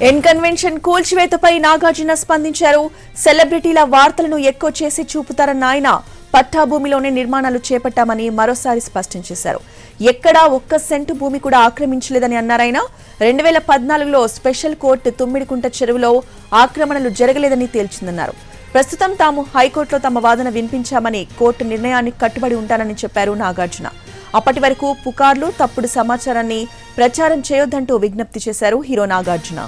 N convention కూల్చివేతపై Nagarjuna స్పందించారు. సెలబ్రిటీల వార్తలను ఎక్కువ చేసి చూపుతారన్న ఆయన పట్టా భూమిలోనే నిర్మాణాలు చేపట్టామని మరోసారి స్పష్టం చేశారు. ఎక్కడా ఒక్క సెంటు భూమి కూడా ఆక్రమించలేదని అన్నారాయన. 2014లో స్పెషల్ కోర్టు తుమ్మిడికుంట చెరువులో ఆక్రమణలు జరగలేదని తేల్చిందన్నారు. ప్రస్తుతం తాము హైకోర్టులో తమ వాదన వినిపించామని కోర్టు నిర్ణయానికి కట్టుబడి ఉంటానని చెప్పారు నాగార్జున. అప్పటి వరకు పుకార్లు, తప్పుడు సమాచారాన్ని ప్రచారం చేయొద్దంటూ విజ్ఞప్తి చేశారు హీరో నాగార్జున.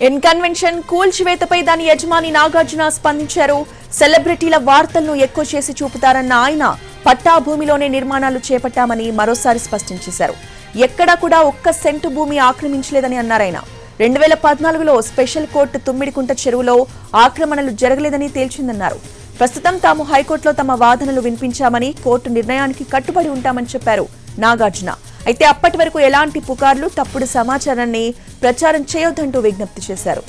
ఎన్ కన్వెన్షన్ కూల్చివేతపై దాని యజమాని నాగార్జున స్పందించారు. సెలబ్రిటీల వార్తలను ఎక్కువ చేసి చూపుతారన్న ఆయన పట్టా భూమిలోనే నిర్మాణాలు చేపట్టామని మరోసారి స్పష్టం చేశారు. ఎక్కడా కూడా ఒక్క సెంటు భూమి ఆక్రమించలేదని అన్నారాయన. 2014లో స్పెషల్ కోర్టు తుమ్మిడికుంట చెరువులో ఆక్రమణలు జరగలేదని తేల్చిందన్నారు. ప్రస్తుతం తాము హైకోర్టులో తమ వాదనలు వినిపించామని కోర్టు నిర్ణయానికి కట్టుబడి ఉంటామని చెప్పారు నాగార్జున. అయితే అప్పటి వరకు ఎలాంటి పుకార్లు, తప్పుడు సమాచారాన్ని ప్రచారం చేయొద్దంటూ విజ్ఞప్తి చేశారు.